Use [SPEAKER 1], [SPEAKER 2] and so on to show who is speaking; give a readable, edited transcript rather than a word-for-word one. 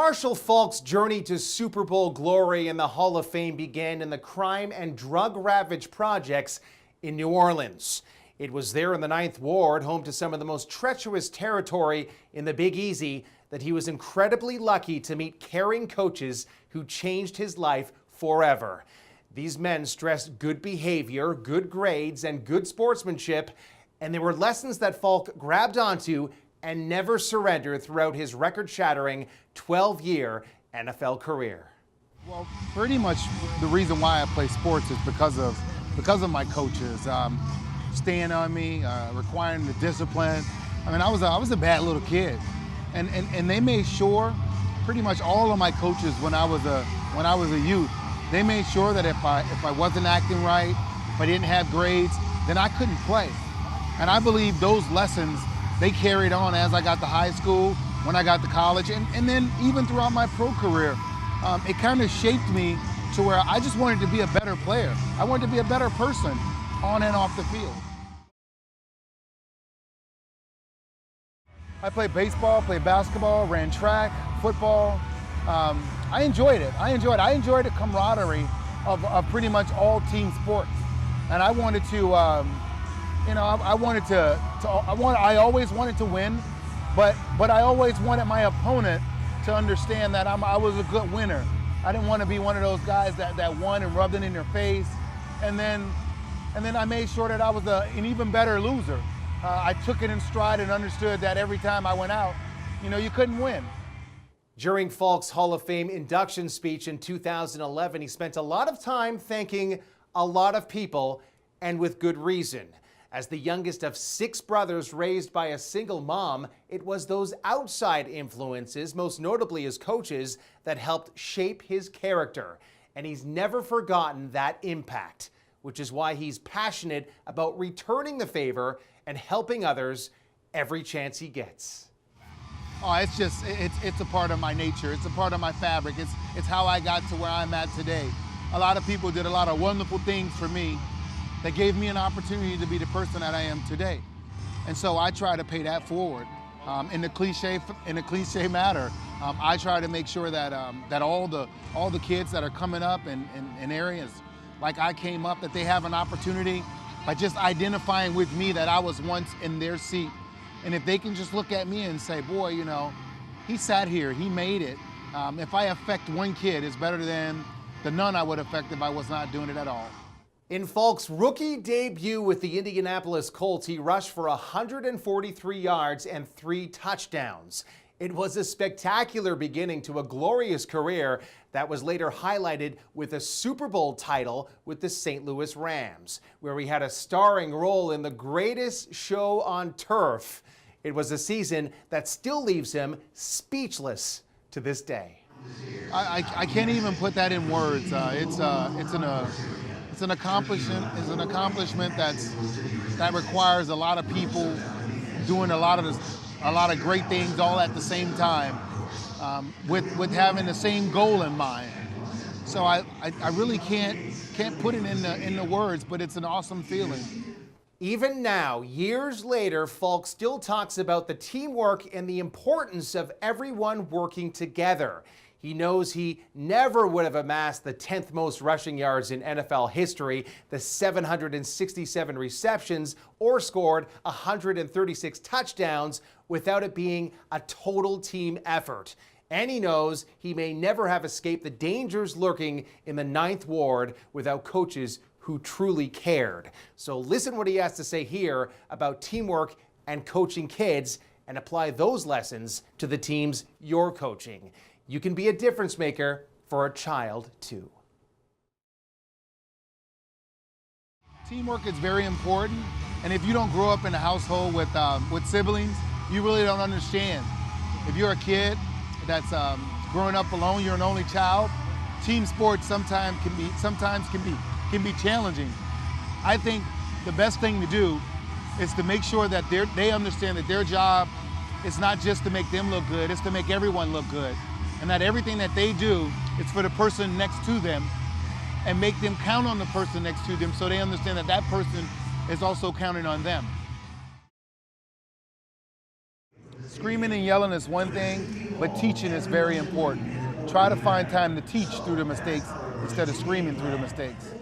[SPEAKER 1] Marshall Faulk's journey to Super Bowl glory and the Hall of Fame began in the crime and drug-ravaged projects in New Orleans. It was there in the Ninth Ward, home to some of the most treacherous territory in the Big Easy, that he was incredibly lucky to meet caring coaches who changed his life forever. These men stressed good behavior, good grades, and good sportsmanship, and there were lessons that Faulk grabbed onto and never surrendered throughout his record-shattering 12-year NFL career.
[SPEAKER 2] Well, pretty much the reason why I play sports is because of my coaches staying on me, requiring the discipline. I mean, I was a bad little kid, and they made sure, pretty much all of my coaches when I was a youth, they made sure that if I wasn't acting right, if I didn't have grades, then I couldn't play. And I believe those lessons, they carried on as I got to high school, when I got to college, and then even throughout my pro career. It kind of shaped me to where I just wanted to be a better player. I wanted to be a better person on and off the field. I played baseball, played basketball, ran track, football. I enjoyed it. I enjoyed the camaraderie of pretty much all team sports. And I wanted to, I always wanted to win, but I always wanted my opponent to understand that I was a good winner. I didn't want to be one of those guys that won and rubbed it in their face. And then I made sure that I was an even better loser. I took it in stride and understood that every time I went out, you couldn't win.
[SPEAKER 1] During Faulk's Hall of Fame induction speech in 2011, he spent a lot of time thanking a lot of people, and with good reason. As the youngest of 6 brothers raised by a single mom, it was those outside influences, most notably his coaches, that helped shape his character. And he's never forgotten that impact, which is why he's passionate about returning the favor and helping others every chance he gets.
[SPEAKER 2] Oh, it's a part of my nature. It's a part of my fabric. It's how I got to where I'm at today. A lot of people did a lot of wonderful things for me that gave me an opportunity to be the person that I am today. And so I try to pay that forward. In a cliche matter, I try to make sure that all the kids that are coming up in areas like I came up, that they have an opportunity by just identifying with me that I was once in their seat. And if they can just look at me and say, boy, he sat here, he made it. If I affect one kid, it's better than the none I would affect if I was not doing it at all.
[SPEAKER 1] In Faulk's rookie debut with the Indianapolis Colts, he rushed for 143 yards and 3 touchdowns. It was a spectacular beginning to a glorious career that was later highlighted with a Super Bowl title with the St. Louis Rams, where he had a starring role in the greatest show on turf. It was a season that still leaves him speechless to this day.
[SPEAKER 2] I can't even put that in words. It's an accomplishment that requires a lot of people doing a lot of great things all at the same time, with having the same goal in mind. So I really can't put it in the words, but it's an awesome feeling.
[SPEAKER 1] Even now, years later, Faulk still talks about the teamwork and the importance of everyone working together. He knows he never would have amassed the 10th most rushing yards in NFL history, the 767 receptions, or scored 136 touchdowns without it being a total team effort. And he knows he may never have escaped the dangers lurking in the Ninth Ward without coaches who truly cared. So listen what he has to say here about teamwork and coaching kids, and apply those lessons to the teams you're coaching. You can be a difference maker for a child too.
[SPEAKER 2] Teamwork is very important, and if you don't grow up in a household with siblings, you really don't understand. If you're a kid that's growing up alone, you're an only child, team sports sometimes can be challenging. I think the best thing to do is to make sure that they understand that their job is not just to make them look good, it's to make everyone look good. And that everything that they do is for the person next to them, and make them count on the person next to them so they understand that that person is also counting on them. Screaming and yelling is one thing, but teaching is very important. Try to find time to teach through the mistakes instead of screaming through the mistakes.